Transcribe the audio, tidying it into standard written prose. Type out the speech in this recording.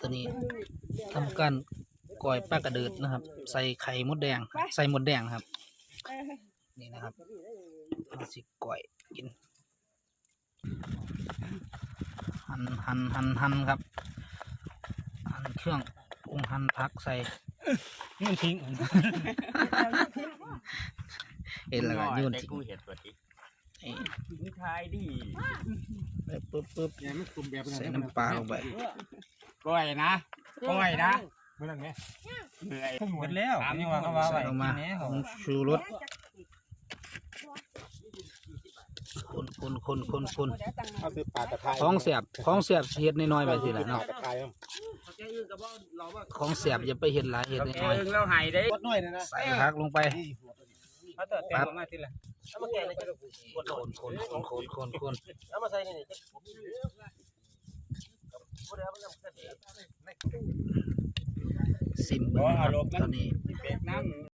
ตัวนี้ทำการก่อยปลากระเดิดนะครับ ใส่ไข่มดแดงใส่มดแดงครับนี่นะครับเราสิก่อยกินหั่นครับหั่นเครื่องปรุงหั่นผักใส่นี่ทิ้งเห็นแล้วก็โยนทิ้งกูเห็ดตัวนี้ทิ้งทายดิปึ๊บเนี่ยมันกลุ่มแบบนั้น ใส่น้ำปลาลงไป ก้อยนะเมื่อนั้นไง เหนื่อย หมดแล้วนี่ว่าเขาว่า ใส่ ไว้ ลงมาผงชูรสคน เขาซื้อปลากระทาย ของเสียบเฮ็ดน้อยๆไปสิล่ะเนาะ กระทายมั้ง ของเสียบอย่าไปเฮ็ดหลายเฮ็ดน้อย เราหายได้ วัดน้อยนะ ๆใส่ผักลงไป เขาเติมเต็มมาทีละเอามาแกะเลยจะคน เอามาใส่นี่ ซิมเบิ่งครับตอนนี้ เป็ดน้ำ